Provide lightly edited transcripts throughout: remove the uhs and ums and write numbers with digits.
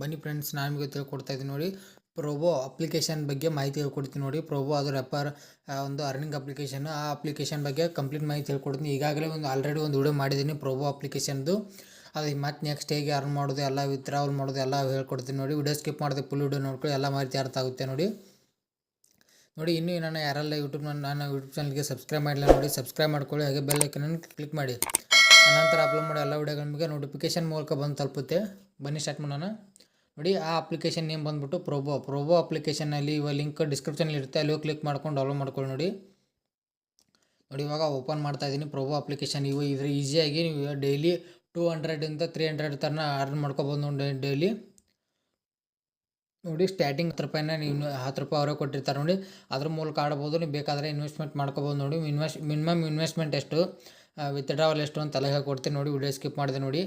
ಬನ್ನಿ ಫ್ರೆಂಡ್ಸ್, ನಾನು ನಿಮಗೆ ತಿಳ್ಕೊಡ್ತಾ ಇದ್ದೀನಿ ನೋಡಿ. ಪ್ರೋಬೋ ಅಪ್ಲಿಕೇಶನ್ ಬಗ್ಗೆ ಮಾಹಿತಿ ಹೇಳ್ಕೊಡ್ತೀನಿ ನೋಡಿ. ಪ್ರೋಬೋ ಅದು ಒಂದು ಅರ್ನಿಂಗ್ ಅಪ್ಲಿಕೇಶನ್. ಆ ಅಪ್ಲಿಕೇಶನ್ ಬಗ್ಗೆ ಕಂಪ್ಲೀಟ್ ಮಾಹಿತಿ ಹೇಳ್ಕೊಡ್ತೀನಿ. ಈಗಾಗಲೇ ಆಲ್ರೆಡಿ ಒಂದು ವಿಡಿಯೋ ಮಾಡಿದ್ದೀನಿ ಪ್ರೋಬೋ ಅಪ್ಲಿಕೇಶನ್ದು. ಅದು ಮತ್ತೆ ನೆಕ್ಸ್ಟ್ ಹೇಗೆ ಅರ್ನ್ ಮಾಡೋದು, ಎಲ್ಲ ವಿತ್ಡ್ರಾವಲ್ ಮಾಡೋದು ಎಲ್ಲ ಹೇಳ್ಕೊಡ್ತೀನಿ ನೋಡಿ. ವಿಡಿಯೋ ಸ್ಕಿಪ್ ಮಾಡಿದೆ ಫುಲ್ ವಿಡಿಯೋ ನೋಡ್ಕೊಳ್ಳಿ, ಎಲ್ಲ ಮಾಹಿತಿ ಅರ್ಥ ಆಗುತ್ತೆ ನೋಡಿ. ಇನ್ನೂ ನಾನು ಯಾರೆಲ್ಲ ನನ್ನ ಯೂಟ್ಯೂಬ್ ಚಾನಲ್ಗೆ ಸಬ್ಸ್ಕ್ರೈಬ್ ಮಾಡಿಲ್ಲ ನೋಡಿ, ಸಬ್ಸ್ಕ್ರೈಬ್ ಮಾಡ್ಕೊಳ್ಳಿ. ಹಾಗೆ ಬೆಲ್ ಐಕನನ್ನು ಕ್ಲಿಕ್ ಮಾಡಿ. ನಂತರ ಅಪ್ಲೋಡ್ ಮಾಡೋ ಎಲ್ಲ ವಿಡಿಯೋಗಳ ನಿಮಗೆ ನೋಟಿಫಿಕೇಶನ್ ಮೂಲಕ ಬಂದು ತಲುಪುತ್ತೆ. ಬನ್ನಿ ಸ್ಟಾರ್ಟ್ ಮಾಡೋಣ ನೋಡಿ. ಆ ಅಪ್ಲಿಕೇಶನ್ ನೇಮ್ ಬಂದುಬಿಟ್ಟು ಪ್ರೋಬೋ ಅಪ್ಲಿಕೇಶನ್ನಲ್ಲಿ ಇವಾಗ ಲಿಂಕ್ ಡಿಸ್ಕ್ರಿಪ್ಷನಲ್ಲಿ ಇರುತ್ತೆ, ಅಲ್ಲಿ ಕ್ಲಿಕ್ ಮಾಡ್ಕೊಂಡು ಡೌನ್ಲೋಡ್ ಮಾಡ್ಕೊಳ್ಳಿ ನೋಡಿ. ಇವಾಗ ಓಪನ್ ಮಾಡ್ತಾ ಇದ್ದೀನಿ ಪ್ರೋಬೋ ಅಪ್ಲಿಕೇಶನ್. ಇದ್ರ ಈಸಿಯಾಗಿ ನೀವು ಡೈಲಿ 200 300 ತನಕ ಅರ್ನ್ ಮಾಡ್ಕೋಬೋದು ನೋಡಿ ಡೈಲಿ ನೋಡಿ. ಸ್ಟಾರ್ಟಿಂಗ್ 10 ರೂಪಾಯಿನ ನೀವು 10 ರೂಪಾಯಿ ಅವರೇ ಕೊಟ್ಟಿರ್ತಾರೆ ನೋಡಿ, ಅದ್ರ ಮೂಲಕ ಆಡ್ಬೋದು. ನೀವು ಬೇಕಾದರೆ ಇನ್ವೆಸ್ಟ್ಮೆಂಟ್ ಮಾಡ್ಕೋಬೋದು ನೋಡಿ. ಮಿನಿಮಮ್ ಇನ್ವೆಸ್ಟ್ಮೆಂಟ್ ಎಷ್ಟು, ವಿತ್ಡ್ರಾವಲ್ ಎಷ್ಟು ಅಂತ ಎಲ್ಲ ಕೊಡ್ತೀನಿ ನೋಡಿ. ವಿಡಿಯೋ ಸ್ಕಿಪ್ ಮಾಡಿದೆ ನೋಡಿ.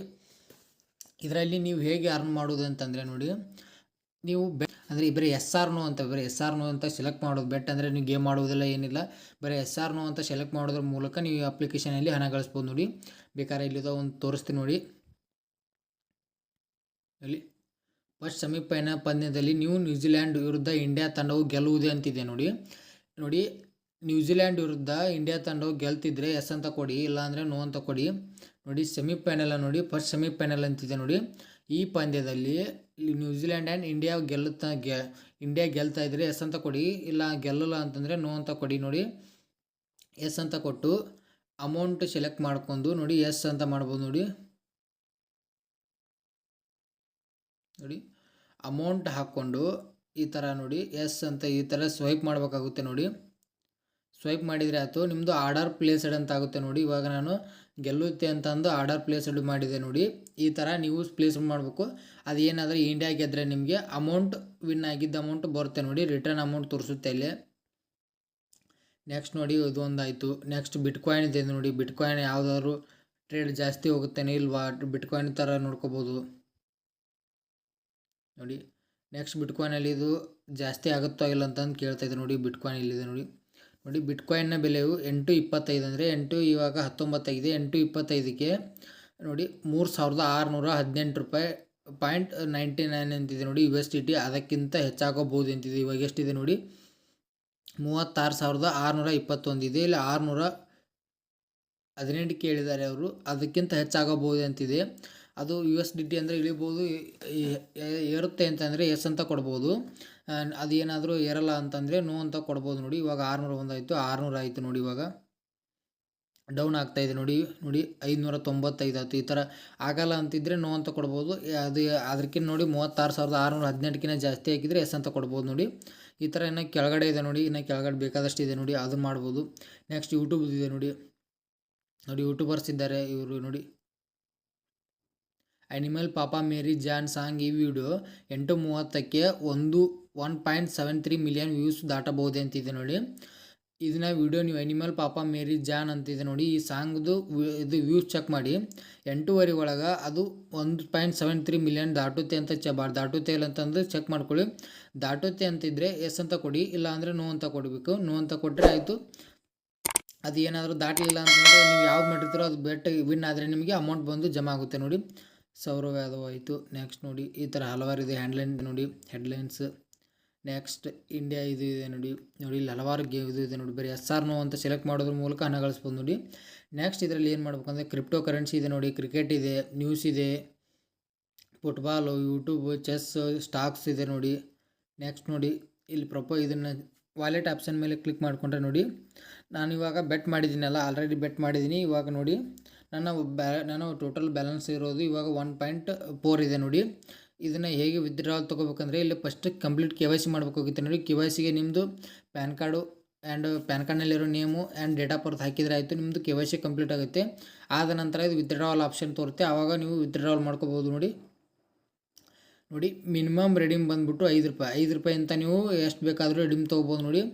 ಇದರಲ್ಲಿ ನೀವು ಹೇಗೆ ಅರ್ನ್ ಮಾಡೋದು ಅಂತಂದರೆ ನೋಡಿ, ನೀವು ಅಂದರೆ ಬರೀ ಎಸ್ ಆರ್ ನೋ ಅಂತ ಸೆಲೆಕ್ಟ್ ಮಾಡೋದು. ಬೆಟ್ ಅಂದರೆ ನೀವು ಗೇಮ್ ಆಡೋದಿಲ್ಲ, ಏನಿಲ್ಲ, ಬರೀ ಎಸ್ ಆರ್ ನೋ ಅಂತ ಸೆಲೆಕ್ಟ್ ಮಾಡೋದ್ರ ಮೂಲಕ ನೀವು ಈ ಅಪ್ಲಿಕೇಶನಲ್ಲಿ ಹಣ ಗಳಿಸ್ಬೋದು ನೋಡಿ. ಬೇಕಾದ್ರೆ ಇಲ್ಲಿದ ಒಂದು ತೋರಿಸ್ತೀನಿ ನೋಡಿ. ಅಲ್ಲಿ ಫಸ್ಟ್ ಸೆಮಿಫೈನಲ್ ಪಂದ್ಯದಲ್ಲಿ ನ್ಯೂಜಿಲ್ಯಾಂಡ್ ವಿರುದ್ಧ ಇಂಡಿಯಾ ತಂಡವು ಗೆಲ್ಲುವುದೇ ಅಂತಿದೆ ನೋಡಿ. ನ್ಯೂಜಿಲ್ಯಾಂಡ್ ವಿರುದ್ಧ ಇಂಡಿಯಾ ತಂಡವು ಗೆಲ್ತಿದ್ರೆ ಎಸ್ ಅಂತ ಕೊಡಿ, ಇಲ್ಲಾಂದರೆ ನೋ ಅಂತ ಕೊಡಿ ನೋಡಿ. ಸೆಮಿಫೈನಲ್ ನೋಡಿ, ಫಸ್ಟ್ ಸೆಮಿಫೈನಲ್ ಅಂತಿದೆ ನೋಡಿ. ಈ ಪಂದ್ಯದಲ್ಲಿ ನ್ಯೂಜಿಲ್ಯಾಂಡ್ ಆ್ಯಂಡ್ ಇಂಡಿಯಾ ಗೆಲ್ತಾ ಇದ್ರೆ ಎಸ್ ಅಂತ ಕೊಡಿ, ಇಲ್ಲ ಗೆಲ್ಲಲ್ಲ ಅಂತಂದರೆ ನೋ ಅಂತ ಕೊಡಿ ನೋಡಿ. ಎಸ್ ಅಂತ ಕೊಟ್ಟು ಅಮೌಂಟ್ ಸೆಲೆಕ್ಟ್ ಮಾಡ್ಕೊಂಡು ನೋಡಿ, ಎಸ್ ಅಂತ ಮಾಡ್ಬೋದು ನೋಡಿ. ಅಮೌಂಟ್ ಹಾಕ್ಕೊಂಡು ಈ ಥರ ನೋಡಿ, ಎಸ್ ಅಂತ ಈ ಥರ ಸ್ವೈಪ್ ಮಾಡಬೇಕಾಗುತ್ತೆ ನೋಡಿ. ಸ್ವೈಪ್ ಮಾಡಿದರೆ ಆಯಿತು, ನಿಮ್ಮದು ಆರ್ಡರ್ ಪ್ಲೇಸ್ಡ್ ಅಂತ ಆಗುತ್ತೆ ನೋಡಿ. ಇವಾಗ ನಾನು ಗೆಲ್ಲುತ್ತೆ ಅಂತಂದು ಆರ್ಡರ್ ಪ್ಲೇಸ್ಡ್ ಮಾಡಿದೆ ನೋಡಿ. ಈ ಥರ ನೀವು ಪ್ಲೇಸ್ ಮಾಡಬೇಕು. ಅದೇನಾದರೂ ಇಂಡಿಯಾ ಗೆದ್ದರೆ ನಿಮಗೆ ಅಮೌಂಟ್ ವಿನ್ ಆಗಿದ್ದ ಅಮೌಂಟ್ ಬರುತ್ತೆ ನೋಡಿ, ರಿಟರ್ನ್ ಅಮೌಂಟ್ ತೋರಿಸುತ್ತೆ ಇಲ್ಲಿ. ನೆಕ್ಸ್ಟ್ ನೋಡಿ, ಇದು ಒಂದಾಯಿತು. ನೆಕ್ಸ್ಟ್ ಬಿಟ್ಕಾಯಿನ್ ಇದೆ ನೋಡಿ. ಬಿಟ್ಕಾಯಿನ್ ಯಾವುದಾದ್ರು ಟ್ರೇಡ್ ಜಾಸ್ತಿ ಹೋಗುತ್ತೇನೆ ಇಲ್ವಾ, ಬಿಟ್ಕಾಯಿನ್ ಥರ ನೋಡ್ಕೋಬೋದು ನೋಡಿ. ನೆಕ್ಸ್ಟ್ ಬಿಟ್ಕಾಯಿನಲ್ಲಿ ಇದು ಜಾಸ್ತಿ ಆಗುತ್ತೋ ಇಲ್ಲ ಅಂತಂದು ಕೇಳ್ತಾ ಇದೆ ನೋಡಿ. ಬಿಟ್ಕಾಯಿನ್ ಇಲ್ಲಿದೆ ನೋಡಿ. ಬಿಟ್ಕಾಯಿನ್ನ ಬೆಲೆಯು 8.25 ಅಂದರೆ 8 ಇವಾಗ 19 ಆಗಿದೆ. 8.25ಕ್ಕೆ ನೋಡಿ 3618 ರೂಪಾಯಿ .99 ಅಂತಿದೆ ನೋಡಿ USDT. ಅದಕ್ಕಿಂತ ಹೆಚ್ಚಾಗಬಹುದು ಅಂತಿದೆ. ಇವಾಗ ಎಷ್ಟಿದೆ ನೋಡಿ, 36,621 ಇದೆ. ಇಲ್ಲಿ 618 ಕೇಳಿದ್ದಾರೆ ಅವರು, ಅದಕ್ಕಿಂತ ಹೆಚ್ಚಾಗಬಹುದು ಅಂತಿದೆ. ಅದು USDT ಅಂದರೆ ಇಳಿಬೋದು, ಏರುತ್ತೆ ಅಂತಂದರೆ ಎಸ್ ಅಂತ ಕೊಡ್ಬೋದು. ಅದೇನಾದರೂ ಏರಲ್ಲ ಅಂತಂದರೆ ನೋ ಅಂತ ಕೊಡ್ಬೋದು ನೋಡಿ. ಇವಾಗ 601 ಆಯಿತು, 600 ಆಯಿತು ನೋಡಿ. ಇವಾಗ ಡೌನ್ ಆಗ್ತಾಯಿದೆ ನೋಡಿ. 595 ಆಯಿತು. ಈ ಥರ ಆಗಲ್ಲ ಅಂತಿದ್ರೆ ನೋ ಅಂತ ಕೊಡ್ಬೋದು. ಅದಕ್ಕಿಂತ ನೋಡಿ 36,618ಕ್ಕಿಂತ ಜಾಸ್ತಿ ಹಾಕಿದರೆ ಎಸ್ ಅಂತ ಕೊಡ್ಬೋದು ನೋಡಿ. ಈ ಥರ ಇನ್ನು ಕೆಳಗಡೆ ಇದೆ ನೋಡಿ, ಇನ್ನು ಕೆಳಗಡೆ ಬೇಕಾದಷ್ಟು ಇದೆ ನೋಡಿ, ಅದನ್ನು ಮಾಡ್ಬೋದು. ನೆಕ್ಸ್ಟ್ ಯೂಟ್ಯೂಬ್ ಇದೆ ನೋಡಿ. ಯೂಟ್ಯೂಬರ್ಸ್ ಇದ್ದಾರೆ ಇವರು ನೋಡಿ. ಅನಿಮಲ್ ಪಾಪಾ ಮೇರಿ ಜಾನ್ ಸಾಂಗ್ ಈ ವಿಡಿಯೋ 8:30ಕ್ಕೆ 1.73 ಮಿಲಿಯನ್ ವ್ಯೂಸ್ ದಾಟಬಹುದು ಅಂತಿದೆ ನೋಡಿ. ಇದನ್ನ ವಿಡಿಯೋ ನೀವು ಅನಿಮಲ್ ಪಾಪಾ ಮೇರಿ ಜಾನ್ ಅಂತಿದೆ ನೋಡಿ. ಈ ಸಾಂಗ್ದು ಇದು ವ್ಯೂಸ್ ಚೆಕ್ ಮಾಡಿ. 8:30 ಒಳಗೆ ಅದು 1.73 ಮಿಲಿಯನ್ ದಾಟುತ್ತೆ ಅಂತ ದಾಟುತ್ತೆ ಇಲ್ಲ ಅಂತಂದ್ರೆ ಚೆಕ್ ಮಾಡ್ಕೊಳ್ಳಿ. ದಾಟುತ್ತೆ ಅಂತಿದ್ರೆ ಎಸ್ ಅಂತ ಕೊಡಿ, ಇಲ್ಲ ಅಂದರೆ ನೋ ಅಂತ ಕೊಡಬೇಕು. ನೋ ಅಂತ ಕೊಟ್ಟರೆ ಆಯಿತು. ಅದು ಏನಾದರೂ ದಾಟಲಿಲ್ಲ ಅಂತಂದರೆ ನೀವು ಯಾವ್ದು ಮಾಡಿರ್ತೀರೋ ಅದು ಬೆಟ್ ವಿನ್ ಆದರೆ ನಿಮಗೆ ಅಮೌಂಟ್ ಬಂದು ಜಮಾ ಆಗುತ್ತೆ ನೋಡಿ. ಸೌರವ್ ಯಾದವ್ ಆಯಿತು. ನೆಕ್ಸ್ಟ್ ನೋಡಿ, ಈ ಥರ ಹಲವಾರು ಇದೆ. ಹೆಡ್ಲೈನ್ಸ್. ನೆಕ್ಸ್ಟ್ ಇಂಡಿಯಾ ಇದು ಇದೆ ನೋಡಿ. ಇಲ್ಲಿ ಹಲವಾರು ಇದು ಇದೆ ನೋಡಿ. ಬರೀ ಎಸ್ ಆರ್ ನೋ ಅಂತ ಸೆಲೆಕ್ಟ್ ಮಾಡೋದ್ರ ಮೂಲಕ ಹಣ ಗಳಿಸ್ಬೋದು ನೋಡಿ. ನೆಕ್ಸ್ಟ್ ಇದರಲ್ಲಿ ಏನು ಮಾಡ್ಬೇಕಂದ್ರೆ ಕ್ರಿಪ್ಟೋ ಕರೆನ್ಸಿ ಇದೆ ನೋಡಿ, ಕ್ರಿಕೆಟ್ ಇದೆ, ನ್ಯೂಸ್ ಇದೆ, ಫುಟ್ಬಾಲು, ಯೂಟ್ಯೂಬ್, ಚೆಸ್, ಸ್ಟಾಕ್ಸ್ ಇದೆ ನೋಡಿ. ನೆಕ್ಸ್ಟ್ ನೋಡಿ, ಇಲ್ಲಿ ಇದನ್ನು ವಾಲೆಟ್ ಆಪ್ಷನ್ ಮೇಲೆ ಕ್ಲಿಕ್ ಮಾಡಿಕೊಂಡ್ರೆ ನೋಡಿ, ನಾನು ಇವಾಗ ಬೆಟ್ ಮಾಡಿದ್ದೀನಲ್ಲ, ಆಲ್ರೆಡಿ ಬೆಟ್ ಮಾಡಿದ್ದೀನಿ. ಇವಾಗ ನೋಡಿ ನಾನು ಟೋಟಲ್ ಬ್ಯಾಲೆನ್ಸ್ ಇರೋದು ಇವಾಗ 1.4 ಇದೆ ನೋಡಿ. ಇದನ್ನು ಹೇಗೆ ವಿತ್ಡ್ರಾವಲ್ ತೊಗೋಬೇಕಂದ್ರೆ ಇಲ್ಲಿ ಫಸ್ಟ್ ಕಂಪ್ಲೀಟ್ KYC ಮಾಡಬೇಕಾಗುತ್ತೆ ನೋಡಿ. KYCಗೆ ನಿಮ್ಮದು ಪ್ಯಾನ್ ಕಾರ್ಡು ಆ್ಯಂಡ್ ಪ್ಯಾನ್ ಕಾರ್ಡ್ನಲ್ಲಿರೋ name and date of birth ಹಾಕಿದರೆ ಆಯಿತು, ನಿಮ್ಮದು KYC ಕಂಪ್ಲೀಟ್ ಆಗುತ್ತೆ. ಆದ ನಂತರ ಇದು ವಿತ್ಡ್ರಾವಲ್ ಆಪ್ಷನ್ ತೋರುತ್ತೆ, ಆವಾಗ ನೀವು ವಿತ್ಡ್ರಾವಲ್ ಮಾಡ್ಕೋಬೋದು ನೋಡಿ. ಮಿನಿಮಮ್ ರೆಡೀಮ್ ಬಂದುಬಿಟ್ಟು 5 ರೂಪಾಯಿ. 5 ರೂಪಾಯಿ ಅಂತ ನೀವು ಎಷ್ಟು ಬೇಕಾದರೂ ರೆಡೀಮ್ ತೊಗೋಬೋದು ನೋಡಿ.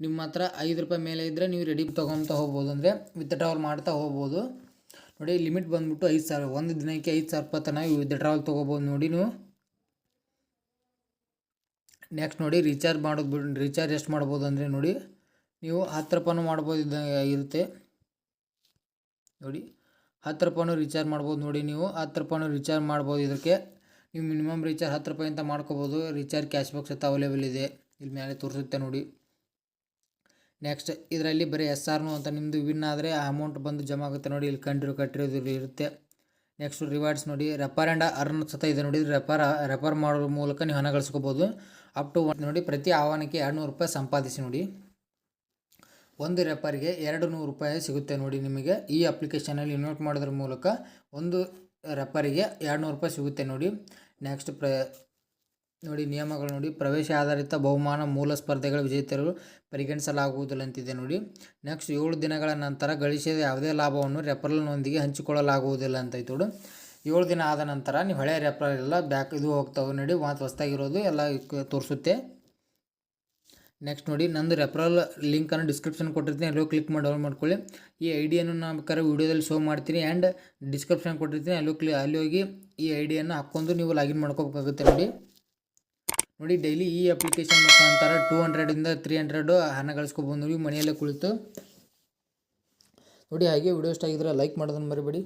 ನಿಮ್ಮ ಹತ್ರ 5 ರೂಪಾಯಿ ಮೇಲೆ ಇದ್ದರೆ ನೀವು ರೆಡೀಮ್ ತೊಗೊತಾ ಹೋಗ್ಬೋದು, ಅಂದರೆ ವಿತ್ಡ್ರಾವಲ್ ಮಾಡ್ತಾ ಹೋಗ್ಬೋದು ನೋಡಿ. ಲಿಮಿಟ್ ಬಂದುಬಿಟ್ಟು 5,000, ಒಂದು ದಿನಕ್ಕೆ 5,000 ರೂಪಾಯಿ ತನಕ ವಿತ್ಡ್ರಾವಲ್ ತೊಗೋಬೋದು ನೋಡಿ ನೀವು. ನೆಕ್ಸ್ಟ್ ನೋಡಿ, ರೀಚಾರ್ಜ್ ಎಷ್ಟು ಮಾಡ್ಬೋದು ಅಂದರೆ ನೋಡಿ, ನೀವು 10 ರೂಪಾಯಿನೂ ಮಾಡ್ಬೋದು ಇರುತ್ತೆ ನೋಡಿ. 10 ರೂಪಾಯಿನೂ ರೀಚಾರ್ಜ್ ಮಾಡ್ಬೋದು ನೋಡಿ. ನೀವು 10 ರೂಪಾಯಿನೂ ರೀಚಾರ್ಜ್ ಮಾಡ್ಬೋದು. ಇದಕ್ಕೆ ನೀವು ಮಿನಿಮಮ್ ರೀಚಾರ್ಜ್ 10 ರೂಪಾಯಿ ಅಂತ ಮಾಡ್ಕೋಬೋದು. ರೀಚಾರ್ಜ್ ಕ್ಯಾಶ್ ಬಾಕ್ಸ್ ಅಂತ ಅವೈಲೇಬಲ್ ಇದೆ, ಇಲ್ಲಿ ಮೇಲೆ ತೋರಿಸುತ್ತೆ ನೋಡಿ. ನೆಕ್ಸ್ಟ್ ಇದರಲ್ಲಿ ಬರೀ SR ಅಂತ ನಿಮ್ಮದು ವಿನ್ ಆದರೆ ಆ ಅಮೌಂಟ್ ಬಂದು ಜಮಾ ಆಗುತ್ತೆ ನೋಡಿ, ಇಲ್ಲಿ ಕಟ್ಟಿರೋದು ಇರುತ್ತೆ. ನೆಕ್ಸ್ಟ್ ರಿವಾರ್ಡ್ಸ್ ನೋಡಿ, ರೆಫರ್ ಆ್ಯಂಡ್ ಅರ್ನ್ ಸತ ಇದೆ ನೋಡಿ. ರೆಫರ್ ಮಾಡೋ ಮೂಲಕ ನೀವು ಹಣ ಗಳಿಸ್ಕೋಬೋದು. ಅಪ್ ಟು ನೋಡಿ, ಪ್ರತಿ ಆಹ್ವಾನಕ್ಕೆ 200 ರೂಪಾಯಿ ಸಂಪಾದಿಸಿ ನೋಡಿ. ಒಂದು ರೆಫರ್ಗೆ 200 ರೂಪಾಯಿ ಸಿಗುತ್ತೆ ನೋಡಿ ನಿಮಗೆ. ಈ ಅಪ್ಲಿಕೇಶನಲ್ಲಿ ಇನ್ವೈಟ್ ಮಾಡೋದ್ರ ಮೂಲಕ ಒಂದು ರೆಫರಿಗೆ 200 ರೂಪಾಯಿ ಸಿಗುತ್ತೆ ನೋಡಿ. ನೆಕ್ಸ್ಟ್ ನೋಡಿ ನಿಯಮಗಳು ನೋಡಿ, ಪ್ರವೇಶ ಆಧಾರಿತ ಬಹುಮಾನ ಮೂಲ ಸ್ಪರ್ಧೆಗಳ ವಿಜೇತರು ಪರಿಗಣಿಸಲಾಗುವುದಿಲ್ಲ ಅಂತಿದೆ ನೋಡಿ. ನೆಕ್ಸ್ಟ್ 7 ದಿನಗಳ ನಂತರ ಗಳಿಸಿದ ಯಾವುದೇ ಲಾಭವನ್ನು ರೆಫರಲ್ನೊಂದಿಗೆ ಹಂಚಿಕೊಳ್ಳಲಾಗುವುದಿಲ್ಲ ಅಂತ ಐತೆ ನೋಡಿ. 7 ದಿನ ಆದ ನಂತರ ನೀವು ಹಳೆಯ ರೆಫರಲ್ ಎಲ್ಲ ಬ್ಯಾಕ್ ಇದು ಹೋಗ್ತಾವೆ ನೋಡಿ, ಮತ್ತು ಹೊಸದಾಗಿರೋದು ಎಲ್ಲ ತೋರಿಸುತ್ತೆ. ನೆಕ್ಸ್ಟ್ ನೋಡಿ, ನಂದು ರೆಫರಲ್ ಲಿಂಕನ್ನು ಡಿಸ್ಕ್ರಿಪ್ಷನ್ ಕೊಟ್ಟಿರ್ತೀನಿ, ಎಲ್ಲೋ ಕ್ಲಿಕ್ ಮಾಡಿ ಡೌನ್ಲೋಡ್ ಮಾಡ್ಕೊಳ್ಳಿ. ಈ ಐಡಿಯನ್ನು ನಾನು ಬೇಕಾದ್ರೆ ವೀಡಿಯೋದಲ್ಲಿ ಶೋ ಮಾಡ್ತೀನಿ ಆ್ಯಂಡ್ ಡಿಸ್ಕ್ರಿಪ್ಷನ್ ಕೊಟ್ಟಿರ್ತೀನಿ, ಅಲ್ಲಿ ಹೋಗಿ ಈ ಐಡಿಯನ್ನು ಹಾಕ್ಕೊಂಡು ನೀವು ಲಾಗಿನ್ ಮಾಡ್ಕೋಬೇಕಾಗುತ್ತೆ ನೋಡಿ. ಡೈಲಿ ಈ ಅಪ್ಲಿಕೇಶನ್ ಮುಖಾಂತರ 200 ಇಂದ 300 ಹಣ ಗಳಿಸ್ಕೊಬೋದು ನೋಡಿ, ಮನೆಯಲ್ಲೇ ಕುಳಿತು ನೋಡಿ. ಹಾಗೆ ವಿಡಿಯೋ ಇಷ್ಟ ಆಗಿದ್ರೆ ಲೈಕ್ ಮಾಡೋದನ್ನು ಮರಿಬೇಡಿ.